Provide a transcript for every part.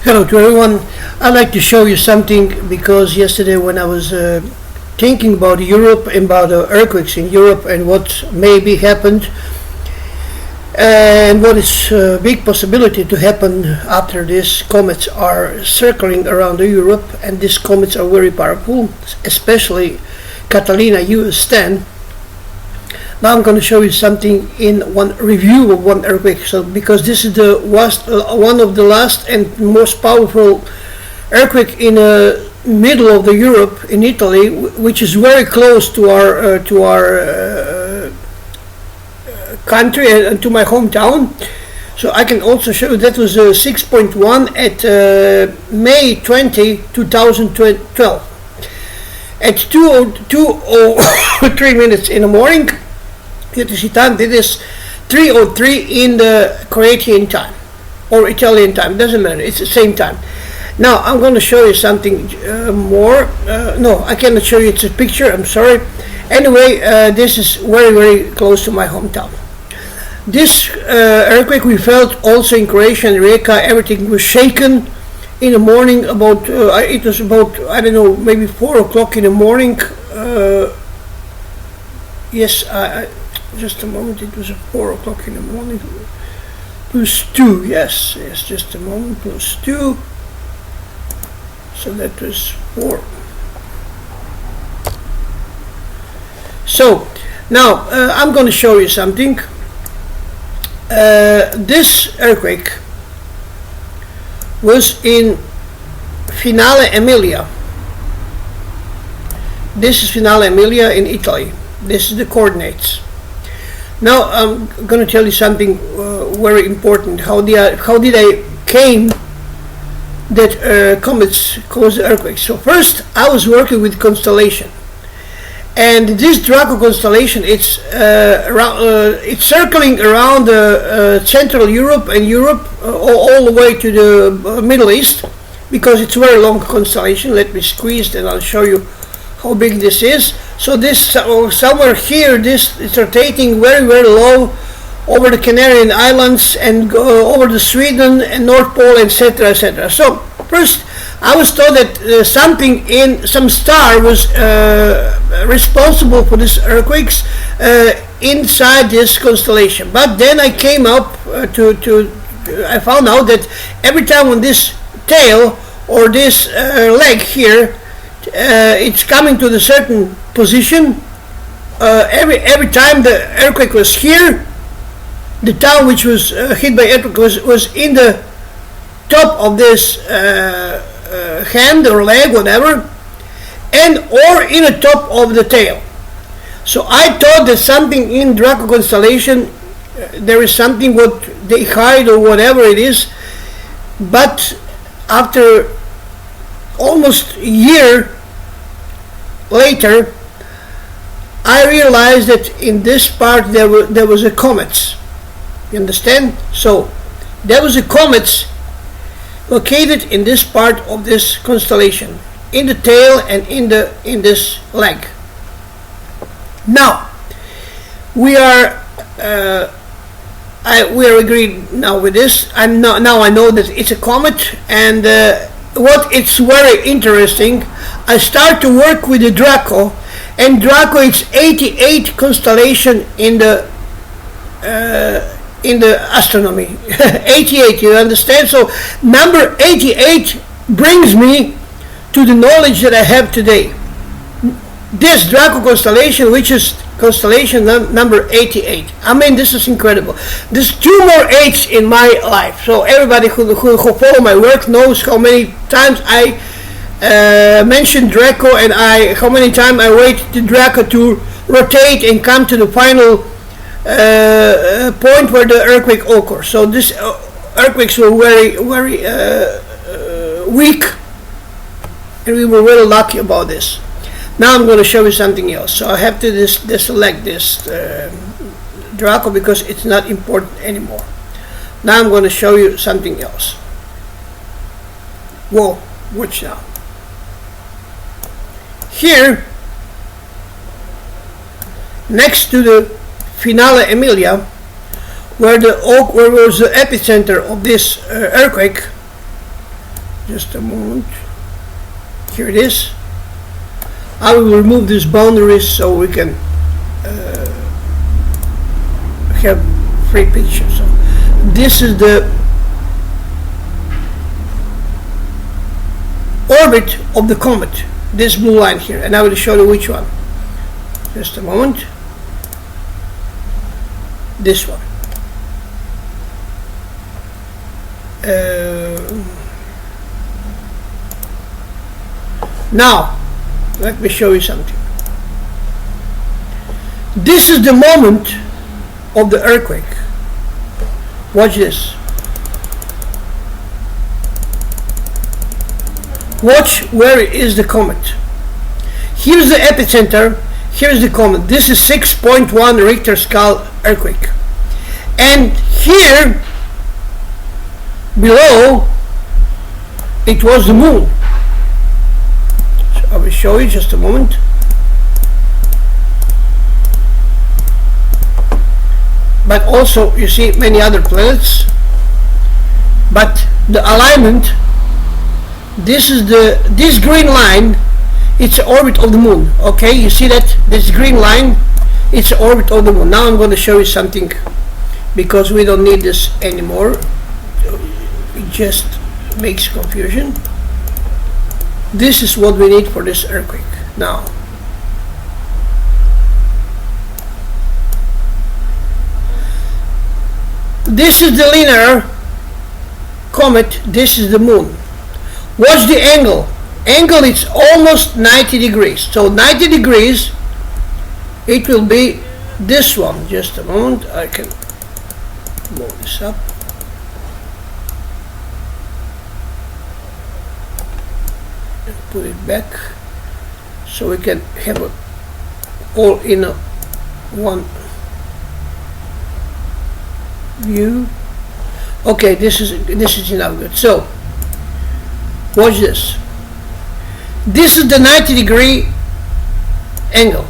Hello to everyone. I'd like to show you something because yesterday when I was thinking about Europe and about the earthquakes in Europe and what maybe happened and what is a big possibility to happen after these comets are circling around Europe, and these comets are very powerful, especially Catalina US10. Now I'm going to show you something in one review of one earthquake. So because this is the one of the last and most powerful earthquake in the middle of the Europe in Italy, which is very close to our country and to my hometown. So I can also show you that was 6.1 at May 20, 2012 at 2:03 minutes in the morning. Time. It is 3:03 in the Croatian time or Italian time. It doesn't matter. It's the same time. Now I'm going to show you something more. No, I cannot show you. It's a picture. I'm sorry. Anyway, this is very close to my hometown. This earthquake we felt also in Croatia and Rijeka. Everything was shaken in the morning. About it was about, I don't know, maybe 4 o'clock in the morning. Yes, just a moment, it was 4 o'clock in the morning, plus 2, yes, just a moment, plus 2, so that was 4. So, now, I'm going to show you something. This earthquake was in Finale Emilia. This is Finale Emilia in Italy. This is the coordinates. Now I'm going to tell you something very important. How did I came that comets cause earthquakes? So first, I was working with constellation, and this Draco constellation, it's circling around Central Europe and Europe all the way to the Middle East, because it's a very long constellation. Let me squeeze and I'll show you how big this is. So this somewhere here, this is rotating very low over the Canarian Islands and go over to Sweden and North Pole, etc., etc. So first, I was told that something in some star was responsible for these earthquakes inside this constellation. But then I came up I found out that every time on this tail or this leg here, it's coming to the certain position. Every time the earthquake was here, the town which was hit by earthquake was in the top of this hand or leg, whatever, and or in the top of the tail. So I thought that something in Draco constellation, there is something what they hide or whatever it is, but after almost a year later, I realized that in this part there was a comets. You understand? So there was a comets located in this part of this constellation, in the tail and in this leg. Now we are agreed now with this. Now I know that it's a comet, and what it's very interesting, I start to work with the Draco, and Draco it's 88 constellation in the astronomy. 88, you understand? So number 88 brings me to the knowledge that I have today. This Draco constellation, which is constellation number 88. I mean, this is incredible. There's 2 more 8s in my life. So everybody who follow my work knows how many times I mention Draco, and how many times I wait the Draco to rotate and come to the final point where the earthquake occurs. So these earthquakes were very weak, and we were really lucky about this. Now I'm going to show you something else. So I have to deselect this Draco because it's not important anymore. Now I'm going to show you something else. Whoa, watch now. Here, next to the Finale Emilia, where was the epicenter of this earthquake, Just a moment. Here it is. I will remove these boundaries so we can have free picture. So this is the orbit of the comet, this blue line here, and I will show you which one. Just a moment. This one. Now let me show you something. This is the moment of the earthquake. Watch this. Watch where is the comet. Here's the epicenter, here's the comet. This is 6.1 Richter scale earthquake. And here below it was the moon. So I will show you just a moment. But also you see many other planets. But the alignment, this green line, it's the orbit of the moon. Okay, you see that this green line, it's the orbit of the moon. Now I'm going to show you something, because we don't need this anymore. It just makes confusion. This is what we need for this earthquake. Now, this is the linear comet, this is the moon. Watch the angle. Angle is almost 90 degrees. So 90 degrees, it will be this one. Just a moment, I can move this up. And put it back so we can have it all in a one view. Okay, this is enough good. So watch this. This is the 90-degree angle.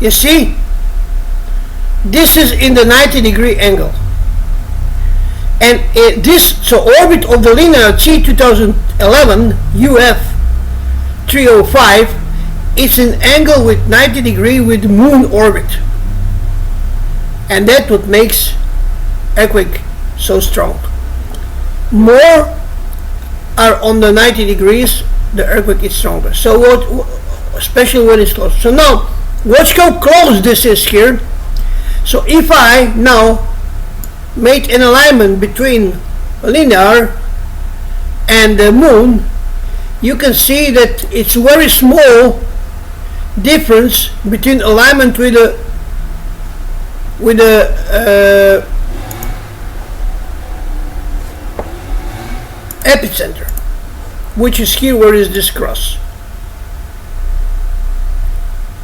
You see, this is in the 90-degree angle, and so orbit of the linear T 2011 UF 305. It's an angle with 90 degree with moon orbit, and that's what makes earthquake so strong. More are on the 90 degrees, the earthquake is stronger. So what, especially when it's close. So now watch how close this is here. So if I now make an alignment between linear and the moon, you can see that it's very small difference between alignment with the epicenter, which is here where is this cross.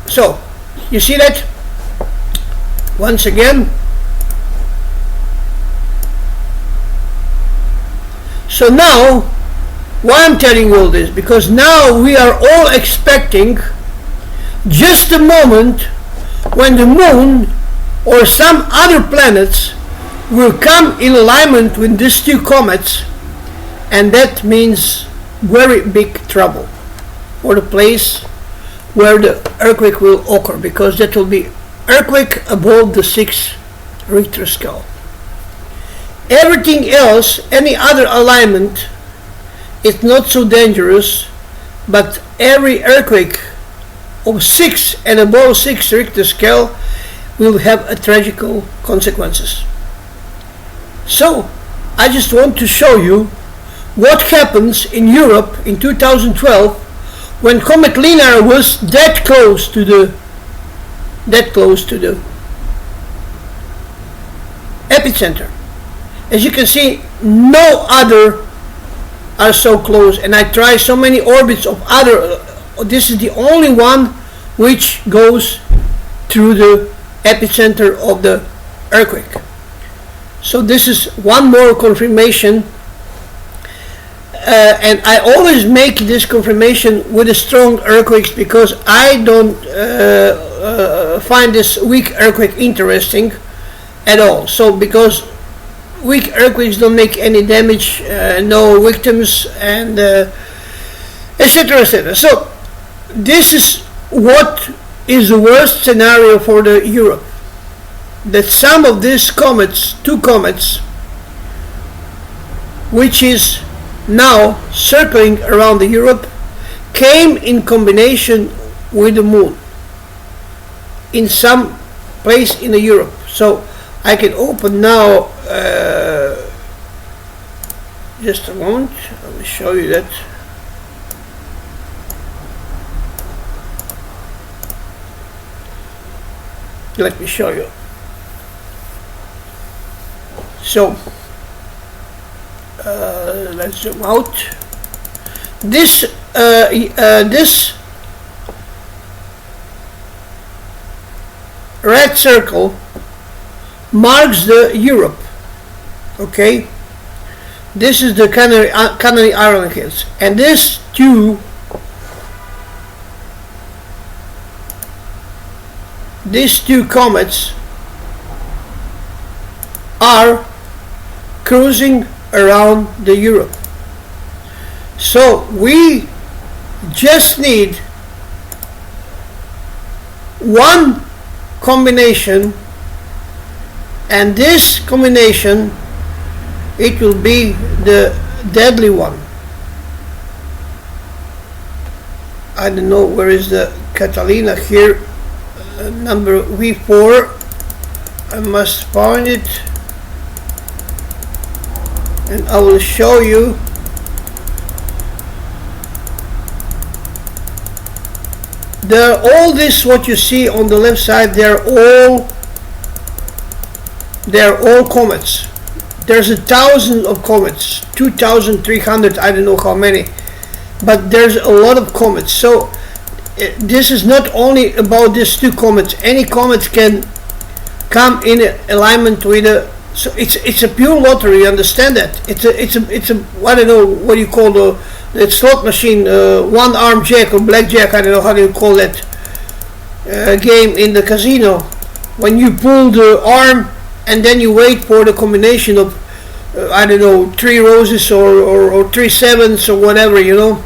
So you see that once again. So now why I'm telling you all this, because now we are all expecting just the moment when the moon or some other planets will come in alignment with these two comets, and that means very big trouble for the place where the earthquake will occur, because that will be earthquake above the 6 Richter scale. Everything else, any other alignment, it's not so dangerous, but every earthquake of 6 and above 6 Richter scale will have a tragical consequences. So I just want to show you what happens in Europe in 2012 when Comet Linear was that close to the epicenter. As you can see, no other are so close, and I try so many orbits of other. This is the only one which goes through the epicenter of the earthquake. So this is one more confirmation, and I always make this confirmation with the strong earthquakes, because I don't find this weak earthquake interesting. at all. So because weak earthquakes don't make any damage, no victims, and etc., etc. So this is what is the worst scenario for the Europe. That some of these comets, two comets, which is now circling around the Europe, came in combination with the moon in some place in the Europe. So I can open now, just a moment, I will show you that. Let me show you. So let's zoom out. This this red circle marks the Europe. Okay, this is the Canary Island Hills, and these two comets are cruising around the Europe. So we just need one combination, and this combination, it will be the deadly one. I don't know where is the Catalina here, number V4. I must find it, and I will show you. All this what you see on the left side, they're all comets. There's 1,000 of comets, 2,300, I don't know how many, but there's a lot of comets. So this is not only about these two comets. Any comets can come in alignment with a. So it's a pure lottery. You understand that? It's a I don't know what you call the slot machine, one arm jack or blackjack. I don't know how you call that game in the casino. When you pull the arm and then you wait for the combination of I don't know, 3 roses or 3 sevens or whatever, you know.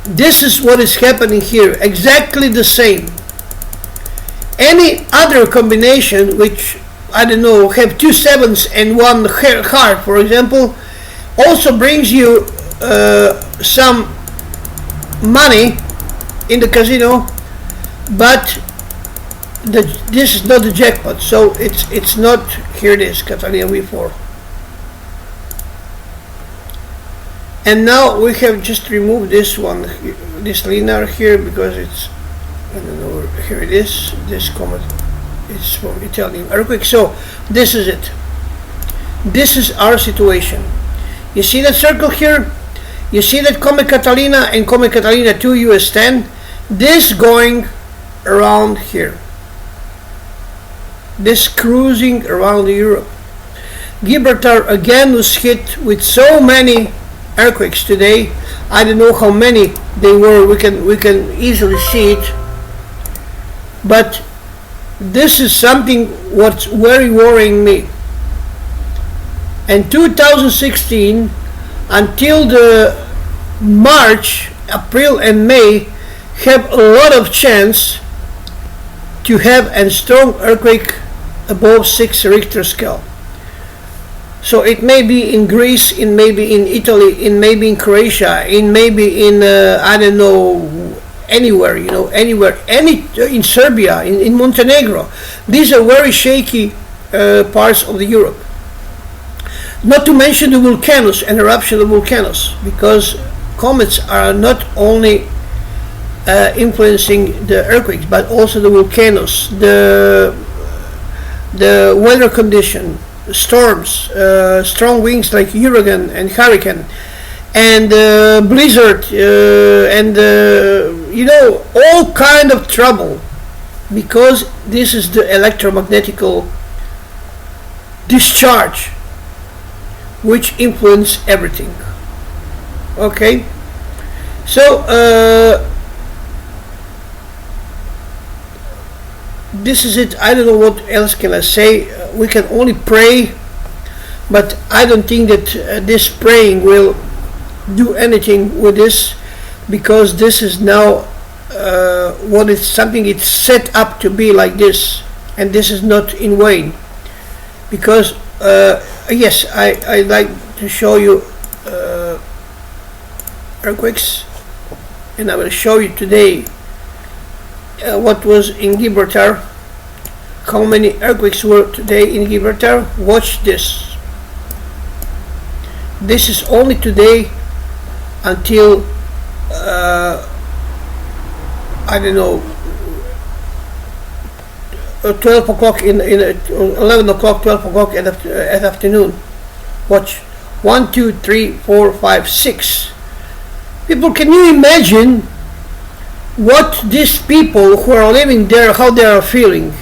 This is what is happening here. Exactly the same. Any other combination which I don't know, have 2 sevens and 1 heart, for example, also brings you some money in the casino, but this is not the jackpot, so it's not. Here it is, Catalina V4. And now we have just removed this one, this linear here, because it's, I don't know, here it is, this comet. It's from Italian earthquake. So this is it. This is our situation. You see that circle here? You see that Comet Catalina and Comet Catalina 2 US 10? This going around here. This cruising around Europe. Gibraltar again was hit with so many earthquakes today. I don't know how many they were. We can easily see it. But this is something what's very worrying me. And 2016 until the March, April and May have a lot of chance to have a strong earthquake above 6 Richter scale. So it may be in Greece, it may be in Italy, it may be in Croatia, it may be in I don't know, anywhere, you know, anywhere, in Serbia, in Montenegro. These are very shaky parts of the Europe. Not to mention the volcanoes and eruption of volcanoes, because comets are not only influencing the earthquakes, but also the volcanoes, the weather condition, storms, strong winds like hurricane and hurricane, and blizzard, and you know, all kind of trouble, because this is the electromagnetical discharge which influence everything. Okay, so this is it. I don't know what else can I say. We can only pray, but I don't think that this praying will do anything with this, because this is now what is something it's set up to be like this, and this is not in vain. Because yes, I like to show you earthquakes, and I will show you today what was in Gibraltar, how many earthquakes were today in Gibraltar. Watch this. This is only today until I don't know, 12 o'clock in 11 o'clock, 12 o'clock at afternoon. Watch. 1, 2, 3, 4, 5, 6. People, can you imagine what these people who are living there, how they are feeling?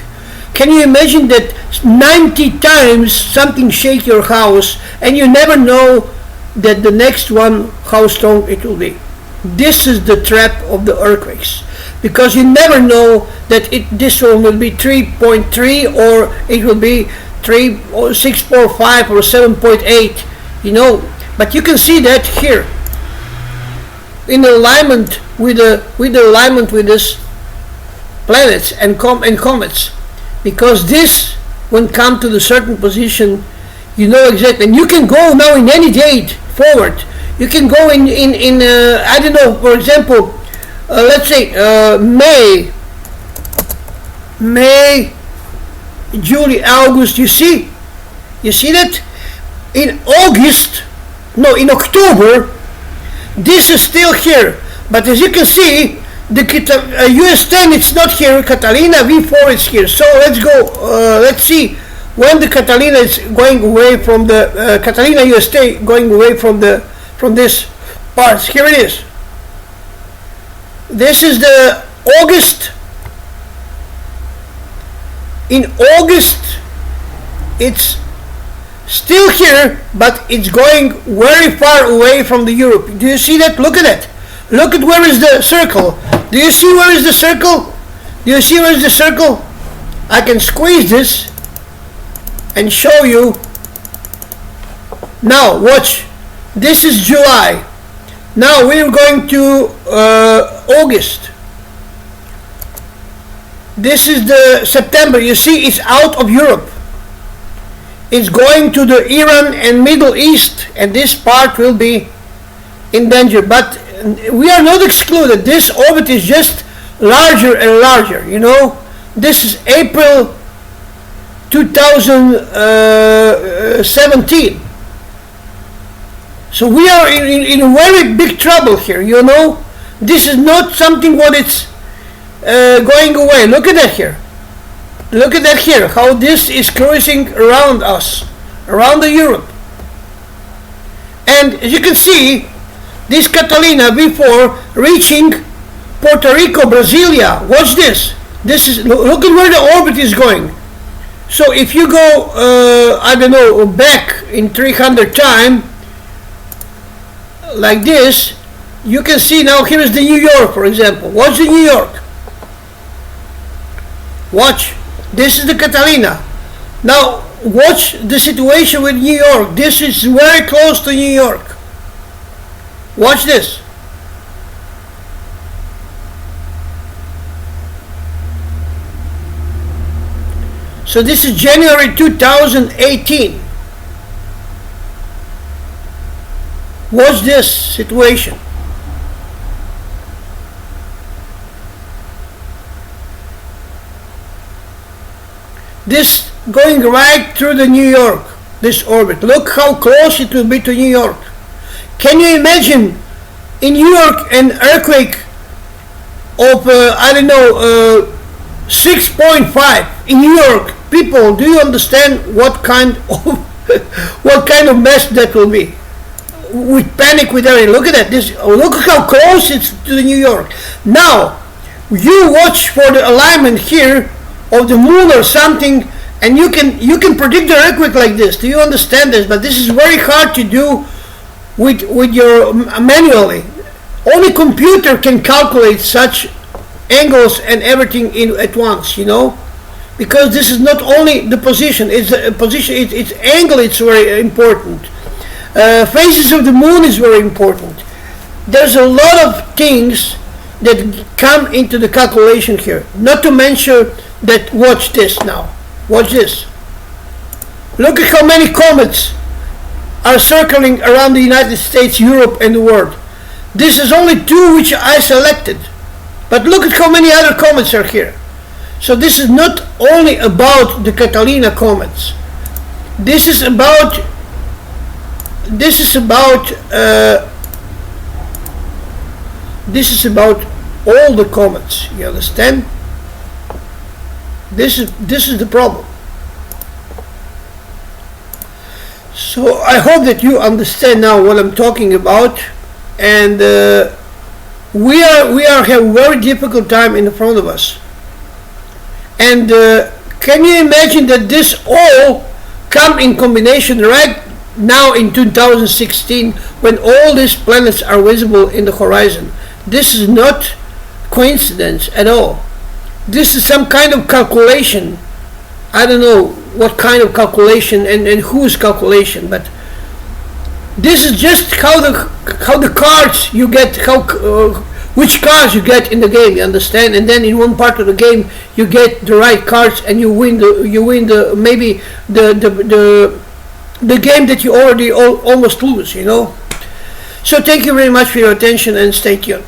Can you imagine that 90 times something shake your house and you never know that the next one, how strong it will be? This is the trap of the earthquakes, because you never know that this one will be 3.3 or it will be 3 or 6.5 or 7.8, you know. But you can see that here in alignment with this planets and comets, because this, when come to the certain position, you know exactly, and you can go now in any date forward. You can go in I don't know, for example, let's say May, July, August. You see that in October, this is still here, but as you can see, the US 10, it's not here. Catalina V4 is here. So let's go. Let's see when the Catalina is going away from the Catalina US 10 going away from this part. Here it is. This is the August. In August, it's still here, but it's going very far away from the Europe. Do you see that? Look at that. Look at where is the circle. Do you see where is the circle? Do you see where is the circle? I can squeeze this and show you. Now watch. This is July. Now we're going to August. This is the September. You see, it's out of Europe. It's going to the Iran and Middle East, and this part will be in danger. But we are not excluded. This orbit is just larger and larger. You know, this is April 2017. So we are in very big trouble here. You know, this is not something what it's going away. Look at that here. Look at that here, how this is cruising around us, around the Europe. And as you can see, this Catalina before reaching Puerto Rico, Brasilia. Watch this. This is, look at where the orbit is going. So if you go, I don't know, back in 300 time, like this, you can see now here is the New York, for example. Watch the New York. Watch. This is the Catalina. Now watch the situation with New York. This is very close to New York. Watch this. So this is January 2018. Watch this situation. This going right through the New York, this orbit. Look how close it will be to New York. Can you imagine in New York an earthquake of, I don't know, 6.5 in New York? People, do you understand what kind of mess that will be? With panic, with everything. Look at that. Look how close it's to the New York. Now, you watch for the alignment here of the moon or something, and you can predict the earthquake like this. Do you understand this? But this is very hard to do with your manually. Only computer can calculate such angles and everything in at once, you know. because this is not only the position, it's a position, its angle, it's very important. Phases of the moon is very important. There's a lot of things that come into the calculation here. Not to mention that, watch this now. Watch this. Look at how many comets are circling around the United States, Europe, and the world. This is only two which I selected. But look at how many other comets are here. So this is not only about the Catalina comets. This is about all the comets. You understand? This is the problem. So I hope that you understand now what I'm talking about, and we have a very difficult time in front of us. And can you imagine that this all come in combination right now in 2016, when all these planets are visible in the horizon? This is not coincidence at all. This is some kind of calculation. I don't know what kind of calculation and whose calculation, but this is just how the cards you get, which cards you get in the game, you understand? And then in one part of the game you get the right cards and you win maybe the game that you already almost lose, you know. So thank you very much for your attention and stay tuned.